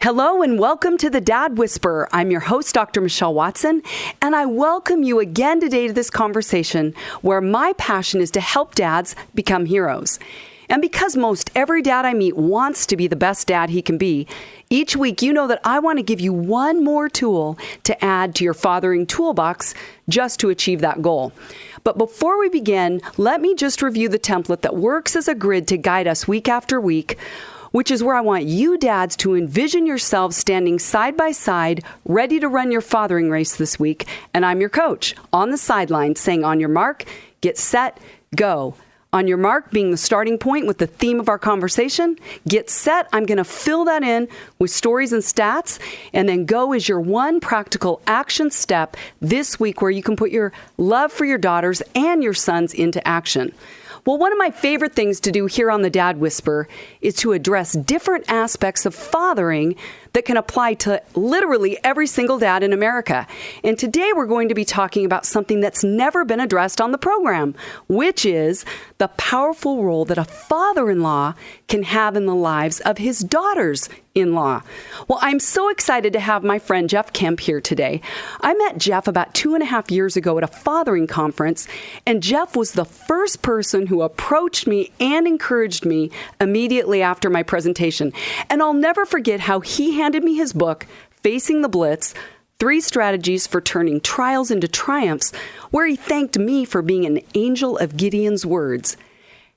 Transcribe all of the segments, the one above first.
Hello and welcome to the Dad Whisperer. I'm your host, Dr. Michelle Watson, and I welcome you again today to this conversation where my passion is to help dads become heroes. And because most every dad I meet wants to be the best dad he can be, each week you know that I want to give you one more tool to add to your fathering toolbox just to achieve that goal. But before we begin, let me just review the template that works as a grid to guide us week after week, which is where I want you dads to envision yourselves standing side by side, ready to run your fathering race this week. And I'm your coach on the sidelines saying, on your mark, get set, go. On your mark being the starting point with the theme of our conversation. Get set. I'm going to fill that in with stories and stats. And then go is your one practical action step this week where you can put your love for your daughters and your sons into action. Well, one of my favorite things to do here on the Dad Whisper is to address different aspects of fathering that can apply to literally every single dad in America. And today we're going to be talking about something that's never been addressed on the program, which is the powerful role that a father-in-law can have in the lives of his daughters-in-law. Well, I'm so excited to have my friend Jeff Kemp here today. I met Jeff about 2.5 years ago at a fathering conference, and Jeff was the first person who approached me and encouraged me immediately after my presentation. And I'll never forget how he handed me his book, Facing the Blitz, 3 Strategies for Turning Trials into Triumphs, where he thanked me for being an angel of Gideon's words.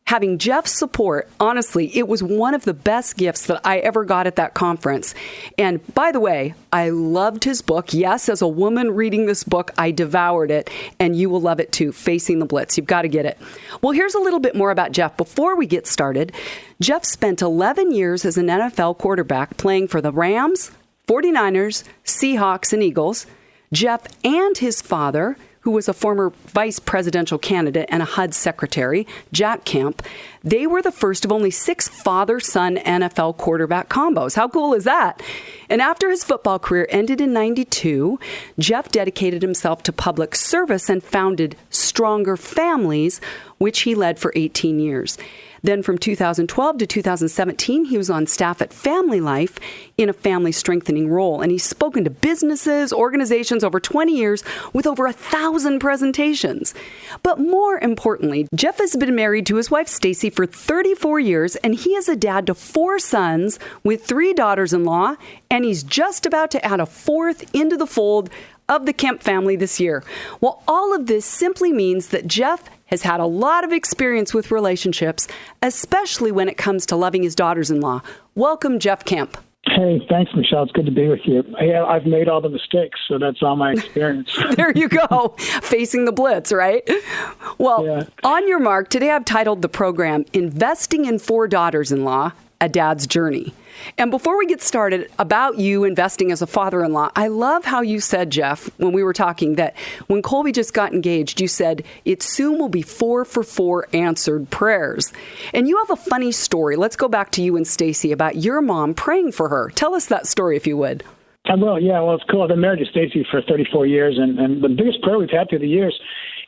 Having Jeff's support, honestly, it was one of the best gifts that I ever got at that conference. And by the way, I loved his book. Yes, as a woman reading this book, I devoured it, and you will love it too, Facing the Blitz. You've got to get it. Well, here's a little bit more about Jeff before we get started. Jeff spent 11 years as an NFL quarterback playing for the Rams, 49ers, Seahawks, and Eagles. Jeff and his father, who was a former vice presidential candidate and a HUD secretary, Jack Kemp, they were the first of only 6 father-son NFL quarterback combos. How cool is that? And after his football career ended in 92, Jeff dedicated himself to public service and founded Stronger Families, which he led for 18 years. Then from 2012 to 2017, he was on staff at Family Life in a family strengthening role. And he's spoken to businesses, organizations over 20 years with over 1,000 presentations. But more importantly, Jeff has been married to his wife, Stacy, for 34 years, and he is a dad to 4 sons with 3 daughters-in-law, and he's just about to add a 4th into the fold of the Kemp family this year. Well, all of this simply means that Jeff has had a lot of experience with relationships, especially when it comes to loving his daughters-in-law. Welcome, Jeff Kemp. Hey, thanks, Michelle. It's good to be with you. I've made all the mistakes, so that's all my experience. There you go. Facing the Blitz, right? Well, yeah. On your mark, today I've titled the program, Investing in 4 Daughters-in-Law, A Dad's Journey. And before we get started about you investing as a father-in-law, I love how you said, Jeff, when we were talking, that when Colby just got engaged, you said, it soon will be 4 for 4 answered prayers. And you have a funny story. Let's go back to you and Stacy about your mom praying for her. Tell us that story, if you would. I will, yeah. Well, it's cool. I've been married to Stacy for 34 years, and the biggest prayer we've had through the years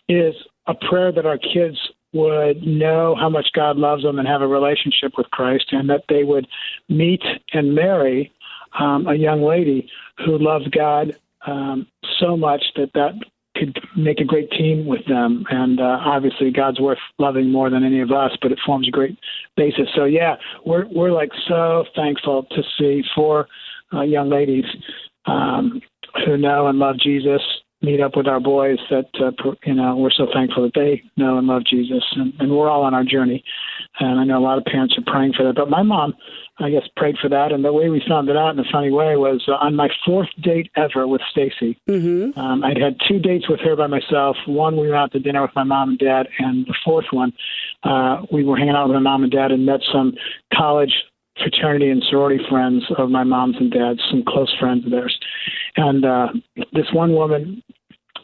is a prayer that our kids would know how much God loves them and have a relationship with Christ, and that they would meet and marry a young lady who loves God so much that could make a great team with them. And obviously God's worth loving more than any of us, but it forms a great basis. So yeah, we're like so thankful to see 4 young ladies who know and love Jesus meet up with our boys that, we're so thankful that they know and love Jesus, and we're all on our journey. And I know a lot of parents are praying for that, but my mom, I guess, prayed for that. And the way we found it out in a funny way was on my 4th date ever with Stacy. Mm-hmm. I'd had 2 dates with her by myself. One, we went out to dinner with my mom and dad. And the 4th one, we were hanging out with my mom and dad and met some college fraternity and sorority friends of my mom's and dad's, some close friends of theirs. And this one woman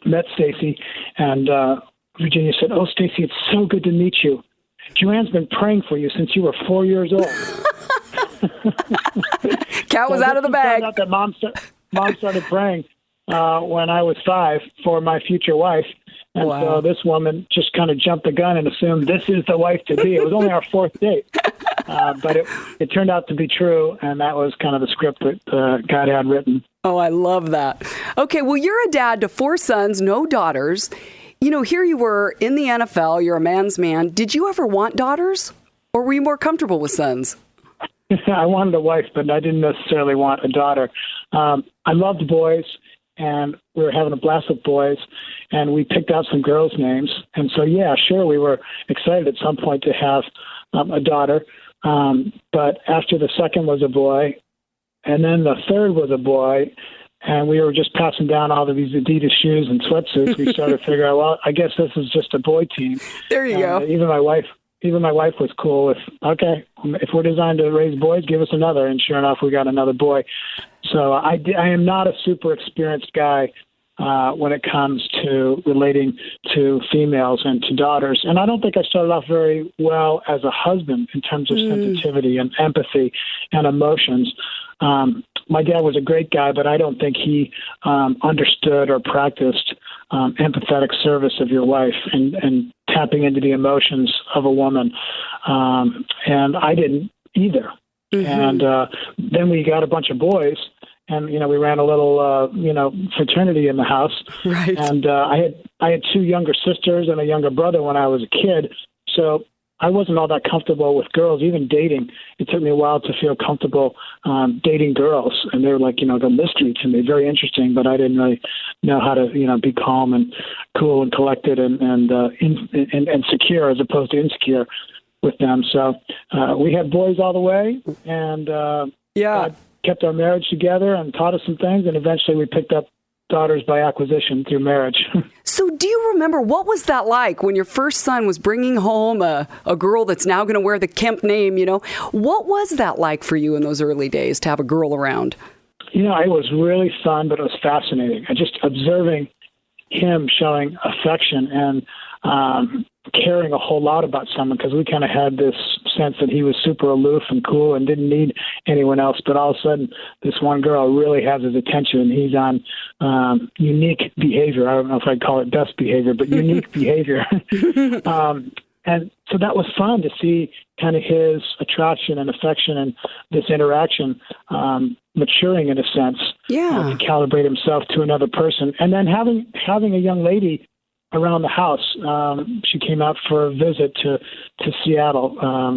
met Stacy, and Virginia said, "Oh, Stacy, it's so good to meet you. Joanne's been praying for you since you were 4 years old." Cat was out of the bag. I found out that mom started praying when I was 5 for my future wife. And Wow. so this woman just kind of jumped the gun and assumed this is the wife to be. It was only our fourth date. But it turned out to be true, and that was kind of the script that God had written. Oh, I love that. Okay, well, you're a dad to 4 sons, no daughters. Here you were in the NFL, you're a man's man. Did you ever want daughters, or were you more comfortable with sons? I wanted a wife, but I didn't necessarily want a daughter. I loved boys, and we were having a blast with boys, and we picked out some girls' names. And so, yeah, sure, we were excited at some point to have a daughter. But after the second was a boy, and then the third was a boy, and we were just passing down all of these Adidas shoes and sweatsuits, we started to figure out, well, I guess this is just a boy team. There you go. Even my wife was cool with, okay, if we're designed to raise boys, give us another. And sure enough, we got another boy. So I am not a super experienced guy when it comes to relating to females and to daughters. And I don't think I started off very well as a husband in terms of sensitivity and empathy and emotions. My dad was a great guy, but I don't think he understood or practiced empathetic service of your wife and tapping into the emotions of a woman. And I didn't either. Mm-hmm. And then we got a bunch of boys, and we ran a little fraternity in the house. Right. And I had 2 younger sisters and a younger brother when I was a kid, so I wasn't all that comfortable with girls, even dating. It took me a while to feel comfortable dating girls, and they were like, the mystery to me, very interesting, but I didn't really know how to, be calm and cool and collected and secure as opposed to insecure with them. So we had boys all the way, and God kept our marriage together and taught us some things, and eventually we picked up daughters by acquisition through marriage. So do you remember, what was that like when your first son was bringing home a girl that's now going to wear the Kemp name, What was that like for you in those early days to have a girl around? It was really fun, but it was fascinating. Just observing him showing affection and caring a whole lot about someone, because we kind of had this sense that he was super aloof and cool and didn't need anyone else. But all of a sudden, this one girl really has his attention, and he's on unique behavior. I don't know if I'd call it best behavior, but unique behavior. And so that was fun to see kind of his attraction and affection and this interaction maturing in a sense, to calibrate himself to another person. And then having a young lady around the house. She came out for a visit to Seattle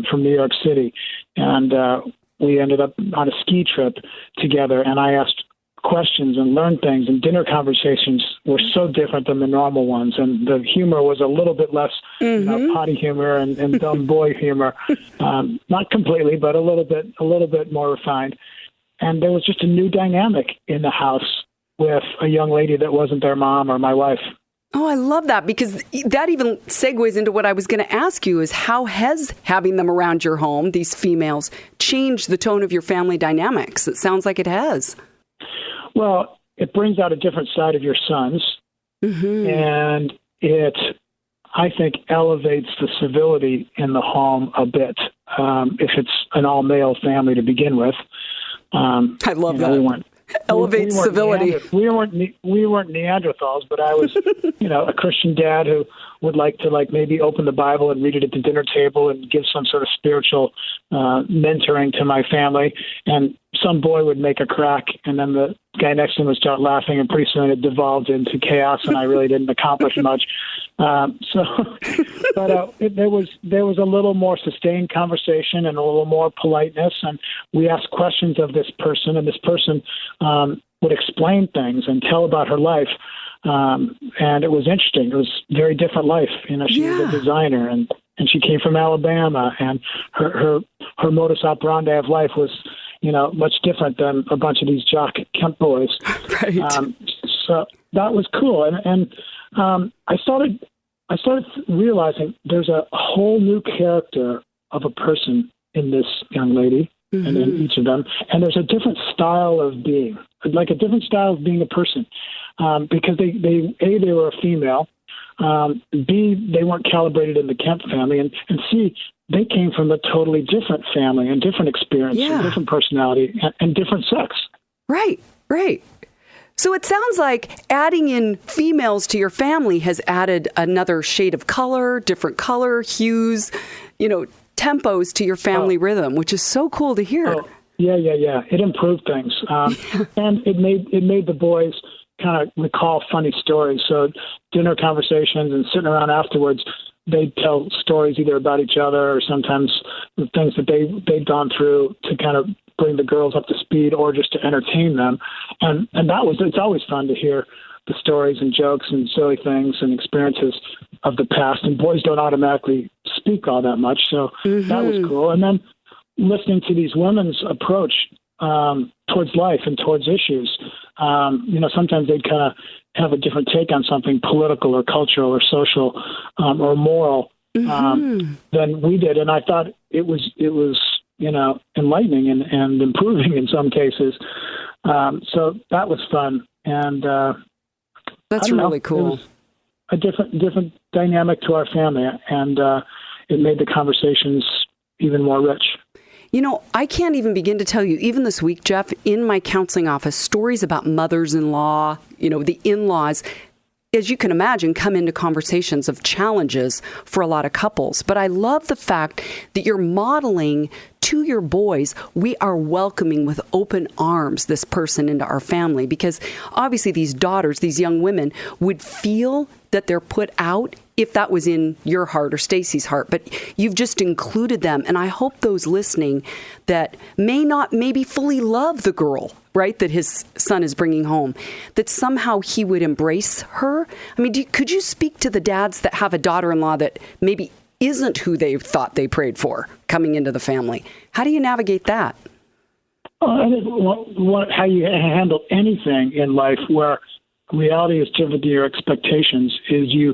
from New York City, and we ended up on a ski trip together, and I asked questions and learned things, and dinner conversations were so different than the normal ones, and the humor was a little bit less potty humor and dumb boy humor, not completely, but a little bit more refined. And there was just a new dynamic in the house with a young lady that wasn't their mom or my wife. Oh, I love that, because that even segues into what I was going to ask you, is how has having them around your home, these females, changed the tone of your family dynamics? It sounds like it has. Well, it brings out a different side of your sons, and it, I think, elevates the civility in the home a bit. If it's an all-male family to begin with. I love that. Elevate civility. We weren't Neanderthals, but I was, a Christian dad who would like to maybe open the Bible and read it at the dinner table and give some sort of spiritual mentoring to my family. And some boy would make a crack, and then the guy next to him would start laughing, and pretty soon it devolved into chaos, and I really didn't accomplish much. There was a little more sustained conversation and a little more politeness, and we asked questions of this person, and this person would explain things and tell about her life. And it was interesting. It was a very different life. She was a designer, and she came from Alabama, and her modus operandi of life was, much different than a bunch of these jock Kemp boys. Right. So that was cool. And I started realizing there's a whole new character of a person in this young lady and in each of them. And there's a different style of being, like a different style of being a person, because they were a female, B, they weren't calibrated in the Kemp family, and C, they came from a totally different family and different experience and different personality and different sex. Right. So it sounds like adding in females to your family has added another shade of color, different color, hues, tempos to your family rhythm, which is so cool to hear. Oh, yeah. It improved things. And it made the boys kind of recall funny stories. So dinner conversations and sitting around afterwards, they'd tell stories either about each other or sometimes the things that they'd gone through to kind of bring the girls up to speed or just to entertain them. And it's always fun to hear the stories and jokes and silly things and experiences of the past. And boys don't automatically speak all that much. So that was cool. And then listening to these women's approach towards life and towards issues. Sometimes they'd kind of have a different take on something political or cultural or social or moral than we did. And I thought it was enlightening and improving in some cases. So that was fun. And that's really cool. It was a different dynamic to our family, and it made the conversations even more rich. I can't even begin to tell you, even this week, Jeff, in my counseling office, stories about mothers-in-law, the in-laws, as you can imagine, come into conversations of challenges for a lot of couples. But I love the fact that you're modeling to your boys, we are welcoming with open arms this person into our family, because obviously these daughters, these young women, would feel that they're put out if that was in your heart or Stacy's heart, but you've just included them. And I hope those listening that may not maybe fully love the girl, right, that his son is bringing home, that somehow he would embrace her. I mean, could you speak to the dads that have a daughter-in-law that maybe isn't who they thought they prayed for coming into the family? How do you navigate that? I think how you handle anything in life where reality is different to your expectations is you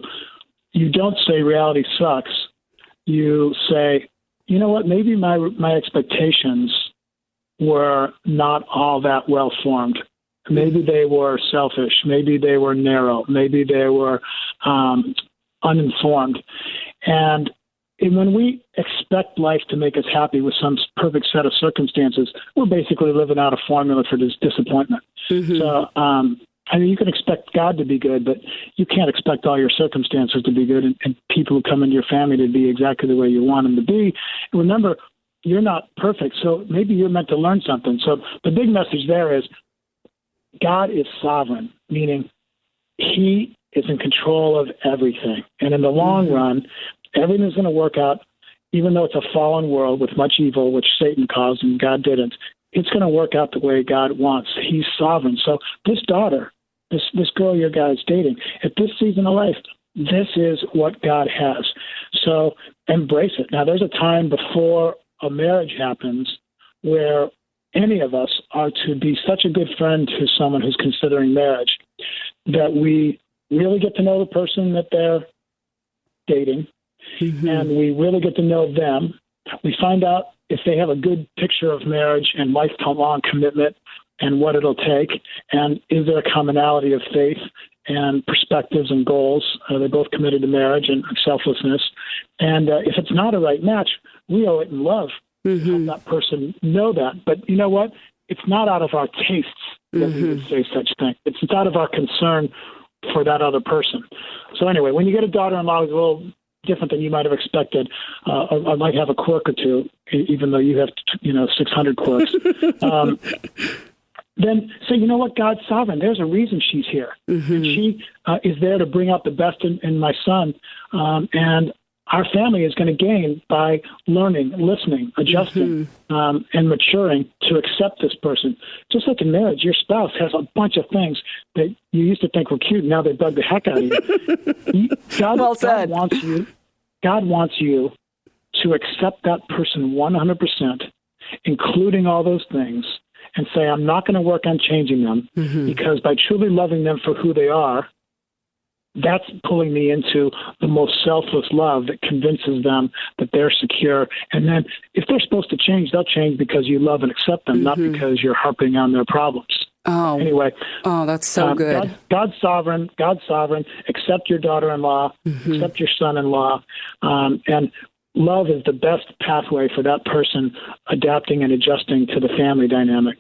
don't say reality sucks. You say, you know what, maybe my expectations were not all that well formed. Maybe they were selfish. Maybe they were narrow. Maybe they were uninformed. And when we expect life to make us happy with some perfect set of circumstances, we're basically living out a formula for this disappointment. So, you can expect God to be good, but you can't expect all your circumstances to be good and people who come into your family to be exactly the way you want them to be. And remember, you're not perfect, so maybe you're meant to learn something. So the big message there is God is sovereign, meaning he is in control of everything. And in the long run, everything is going to work out, even though it's a fallen world with much evil, which Satan caused and God didn't. It's going to work out the way God wants. He's sovereign. So this daughter, this girl your guy's dating, at this season of life, this is what God has. So embrace it. Now, there's a time before a marriage happens where any of us are to be such a good friend to someone who's considering marriage that we really get to know the person that they're dating, and we really get to know them. We find out if they have a good picture of marriage and lifelong commitment and what it'll take, and is there a commonality of faith and perspectives and goals? Are they both committed to marriage and selflessness? And if it's not a right match, we owe it in love to help that person know that. But you know what? It's not out of our tastes that we would say such things. It's out of our concern for that other person. So anyway, when you get a daughter-in-law who's a little different than you might have expected, I might have a quirk or two, even though you have 600 quirks. Then say, you know what, God's sovereign. There's a reason she's here. And she is there to bring out the best in my son. And our family is going to gain by learning, listening, adjusting, and maturing to accept this person. Just like in marriage, your spouse has a bunch of things that you used to think were cute, and now they bug the heck out of you. God wants you to accept that person 100%, including all those things, and say, I'm not going to work on changing them, because by truly loving them for who they are, that's pulling me into the most selfless love that convinces them that they're secure. And then if they're supposed to change, they'll change because you love and accept them, not because you're harping on their problems. Oh, anyway. Oh, that's so good. God's sovereign. God's sovereign. Accept your daughter-in-law. Accept your son-in-law. And love is the best pathway for that person adapting and adjusting to the family dynamic.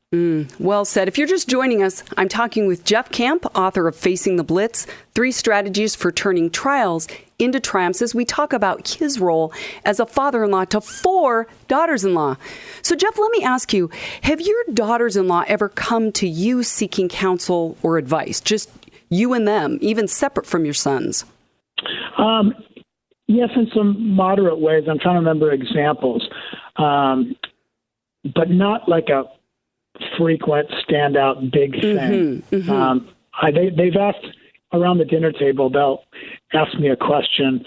Well said. If you're just joining us, I'm talking with Jeff Kemp, author of Facing the Blitz, 3 Strategies for Turning Trials into Triumphs, as we talk about his role as a father-in-law to 4 daughters-in-law. So, Jeff, let me ask you, have your daughters-in-law ever come to you seeking counsel or advice? Just you and them, even separate from your sons? Yes, in some moderate ways. I'm trying to remember examples, but not like a frequent, standout, big thing. They've asked around the dinner table, they'll ask me a question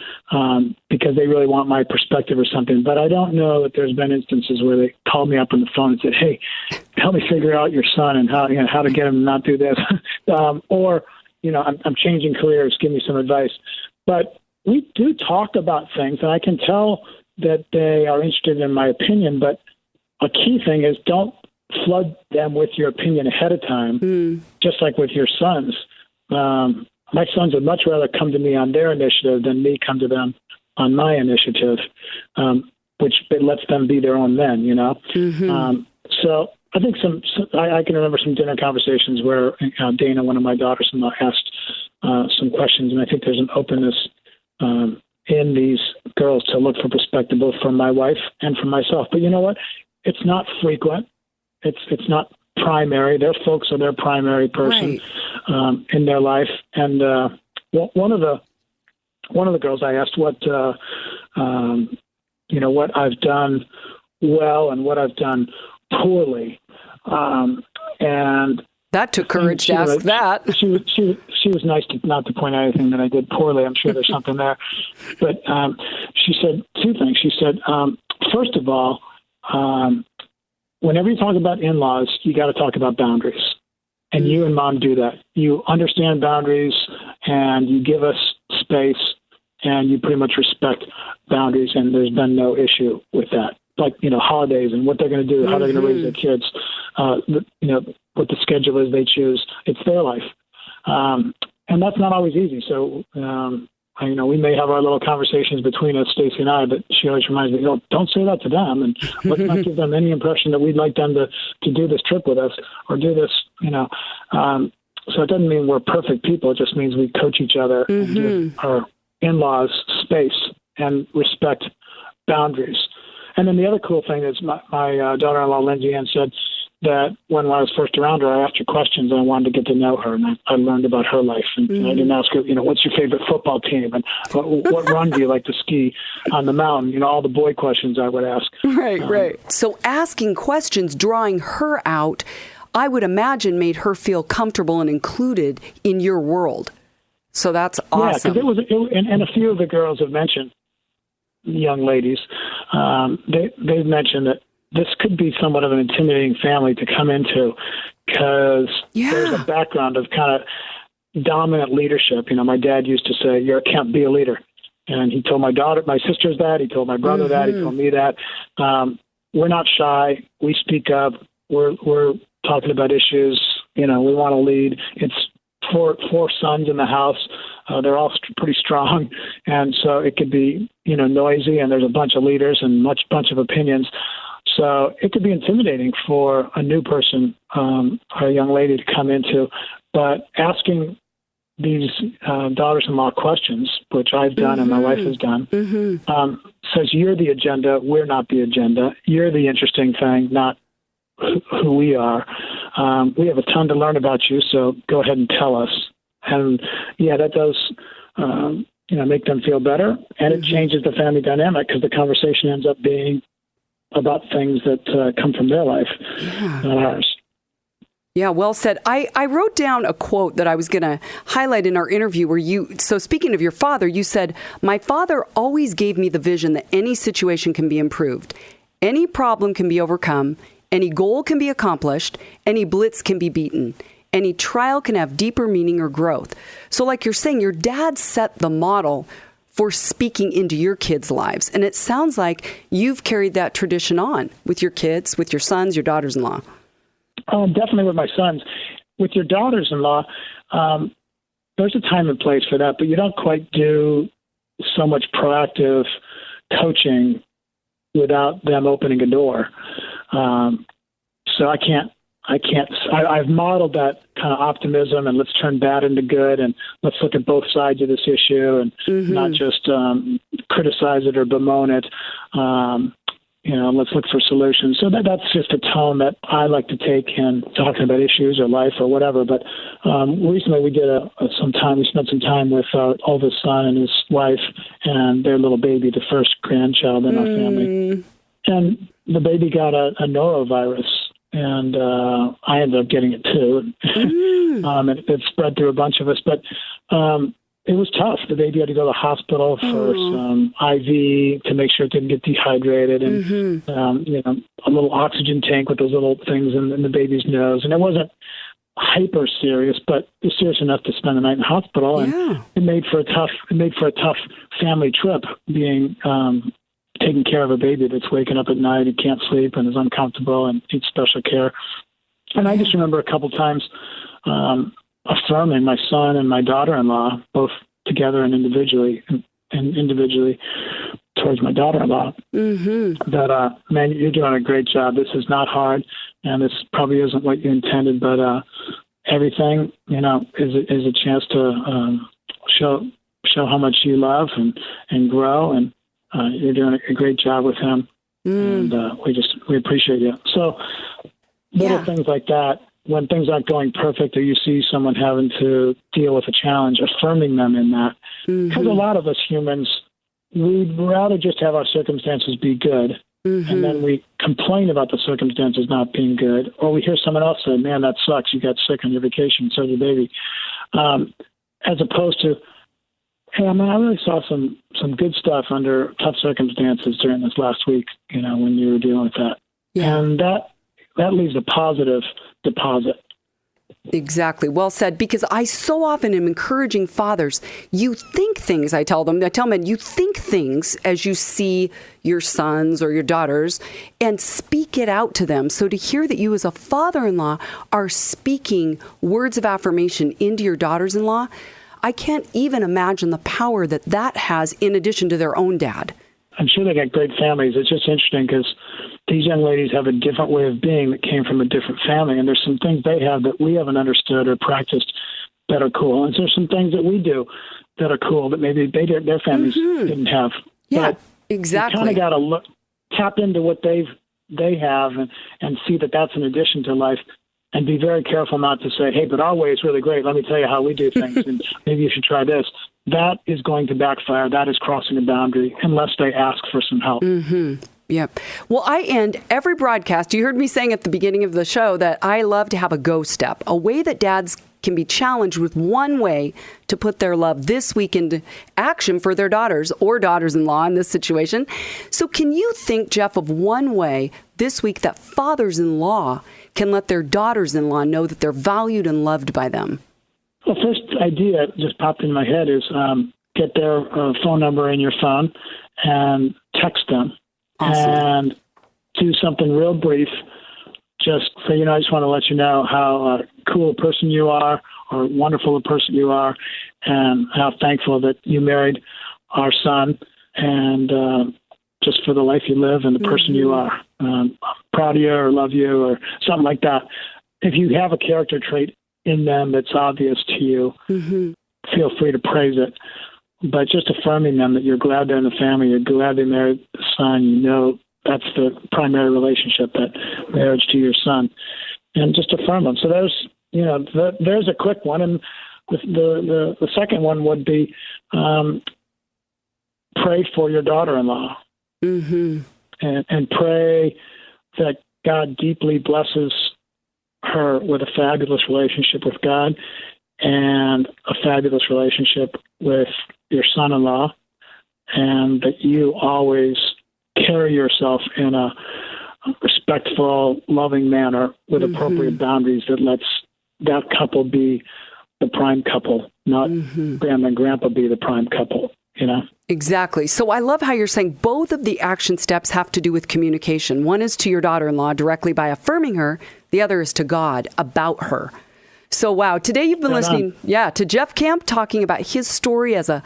because they really want my perspective or something. But I don't know that there's been instances where they called me up on the phone and said, "Hey, help me figure out your son and how to get him to not do this," or I'm changing careers. Give me some advice. But we do talk about things, and I can tell that they are interested in my opinion. But a key thing is don't flood them with your opinion ahead of time, just like with your sons. My sons would much rather come to me on their initiative than me come to them on my initiative, which it lets them be their own men, So I think I can remember some dinner conversations where Dana, one of my daughters-in-law, asked some questions, and I think there's an openness in these girls to look for perspective both from my wife and from myself. But you know what? It's not frequent. It's not primary. Their folks are their primary person in their life. And one of the girls, I asked what I've done well and what I've done poorly, and that took courage to ask that. She was nice not to point out anything that I did poorly. I'm sure there's something there. But she said 2 things. She said, first of all, whenever you talk about in-laws, you got to talk about boundaries. And you and Mom do that. You understand boundaries, and you give us space, and you pretty much respect boundaries, and there's been no issue with that. Like, holidays and what they're going to do, how they're going to raise their kids, what the schedule is they choose. It's their life. And that's not always easy. So, we may have our little conversations between us, Stacy and I, but she always reminds me, don't say that to them, and let's not give them any impression that we'd like them to do this trip with us or do this, So it doesn't mean we're perfect people. It just means we coach each other and give our in-laws space and respect boundaries. And then the other cool thing is my daughter-in-law, Lindsay Ann, said that when I was first around her, I asked her questions and I wanted to get to know her, and I learned about her life. And I didn't ask her, what's your favorite football team, and what run do you like to ski on the mountain? All the boy questions I would ask. Right. So asking questions, drawing her out, I would imagine made her feel comfortable and included in your world. So that's awesome. Yeah, because and a few of the girls have mentioned, young ladies, they've mentioned that this could be somewhat of an intimidating family to come into because there's a background of kind of dominant leadership. My dad used to say, "You can't be a leader," and he told my sisters that. He told my brother that. He told me that. We're not shy. We speak up. We're talking about issues. We want to lead. It's four sons in the house. They're all pretty strong, and so it could be noisy, and there's a bunch of leaders and bunch of opinions. So it could be intimidating for a new person or a young lady to come into. But asking these daughters-in-law questions, which I've done and my wife has done, says you're the agenda, we're not the agenda. You're the interesting thing, not who we are. We have a ton to learn about you, so go ahead and tell us. And that does make them feel better, and it changes the family dynamic because the conversation ends up being about things that come from their life, not ours. Yeah, well said. I wrote down a quote that I was going to highlight in our interview so speaking of your father, you said, "My father always gave me the vision that any situation can be improved. Any problem can be overcome. Any goal can be accomplished. Any blitz can be beaten. Any trial can have deeper meaning or growth." So like you're saying, your dad set the model for speaking into your kids' lives. And it sounds like you've carried that tradition on with your kids, with your sons, your daughters-in-law. Definitely with my sons. With your daughters-in-law, there's a time and place for that, but you don't quite do so much proactive coaching without them opening a door. So I've modeled that kind of optimism and let's turn bad into good and let's look at both sides of this issue and not just criticize it or bemoan it. Let's look for solutions. So that's just a tone that I like to take in talking about issues or life or whatever. But recently we did we spent some time with our oldest son and his wife and their little baby, the first grandchild in our family. And the baby got a norovirus. And I ended up getting it too. And it spread through a bunch of us. But it was tough. The baby had to go to the hospital for some IV to make sure it didn't get dehydrated, and a little oxygen tank with those little things in the baby's nose. And it wasn't hyper serious, but it was serious enough to spend the night in the hospital. And it made for a tough family trip, being taking care of a baby that's waking up at night and can't sleep and is uncomfortable and needs special care. And I just remember a couple times affirming my son and my daughter-in-law, both together and individually towards my daughter-in-law, that, man, you're doing a great job. This is not hard, and this probably isn't what you intended, but everything, is a chance to show how much you love and grow, and you're doing a great job with him, and we appreciate you. So little things like that, when things aren't going perfect or you see someone having to deal with a challenge, affirming them in that. Because a lot of us humans, we'd rather just have our circumstances be good, and then we complain about the circumstances not being good, or we hear someone else say, man, that sucks, you got sick on your vacation, so did your baby. As opposed to, hey, I really saw some good stuff under tough circumstances during this last week, when you were dealing with that. Yeah. And that leaves a positive deposit. Exactly. Well said. Because I so often am encouraging fathers, you think things, I tell men, you think things as you see your sons or your daughters and speak it out to them. So to hear that you as a father-in-law are speaking words of affirmation into your daughters-in-law, I can't even imagine the power that has in addition to their own dad. I'm sure they got great families. It's just interesting because these young ladies have a different way of being that came from a different family. And there's some things they have that we haven't understood or practiced that are cool. And there's some things that we do that are cool that maybe their families didn't have. Yeah, but exactly. You kind of got to tap into what they have and see that that's an addition to life. And be very careful not to say, hey, but our way is really great. Let me tell you how we do things, and maybe you should try this. That is going to backfire. That is crossing a boundary unless they ask for some help. Yep. Well, I end every broadcast. You heard me saying at the beginning of the show that I love to have a go step, a way that dads can be challenged with one way to put their love this week into action for their daughters or daughters-in-law in this situation. So can you think, Jeff, of one way this week that fathers-in-law can let their daughters-in-law know that they're valued and loved by them? Well, first idea that just popped in my head is get their phone number in your phone and text them. Awesome. And do something real brief. Just say, I just want to let you know how cool a person you are or wonderful a person you are and how thankful that you married our son and just for the life you live and the person you are. I'm proud of you or love you or something like that. If you have a character trait in them that's obvious to you, feel free to praise it. But just affirming them that you're glad they're in the family, you're glad they married the son, that's the primary relationship, that marriage to your son, and just affirm them. So there's a quick one. And the second one would be pray for your daughter-in-law and pray that God deeply blesses her with a fabulous relationship with God and a fabulous relationship with your son-in-law, and that you always carry yourself in a respectful, loving manner with appropriate boundaries that lets that couple be the prime couple, not grandma and grandpa be the prime couple, Exactly. So I love how you're saying both of the action steps have to do with communication. One is to your daughter-in-law directly by affirming her. The other is to God about her. So, wow. Today you've been listening to Jeff Kemp talking about his story as a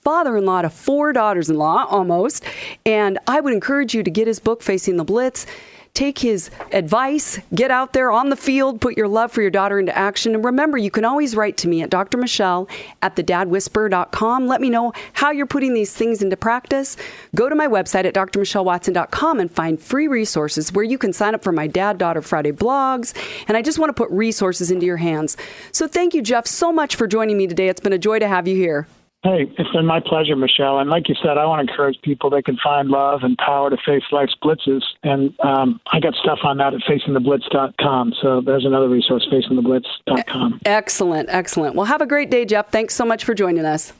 father-in-law to 4 daughters-in-law, almost. And I would encourage you to get his book, Facing the Blitz. Take his advice, get out there on the field, put your love for your daughter into action. And remember, you can always write to me at drmichelle@thedadwhisperer.com. Let me know how you're putting these things into practice. Go to my website at drmichellewatson.com and find free resources where you can sign up for my Dad Daughter Friday blogs. And I just want to put resources into your hands. So thank you, Jeff, so much for joining me today. It's been a joy to have you here. Hey, it's been my pleasure, Michelle. And like you said, I want to encourage people they can find love and power to face life's blitzes. And I got stuff on that at facingtheblitz.com. So there's another resource, facingtheblitz.com. Excellent, excellent. Well, have a great day, Jeff. Thanks so much for joining us.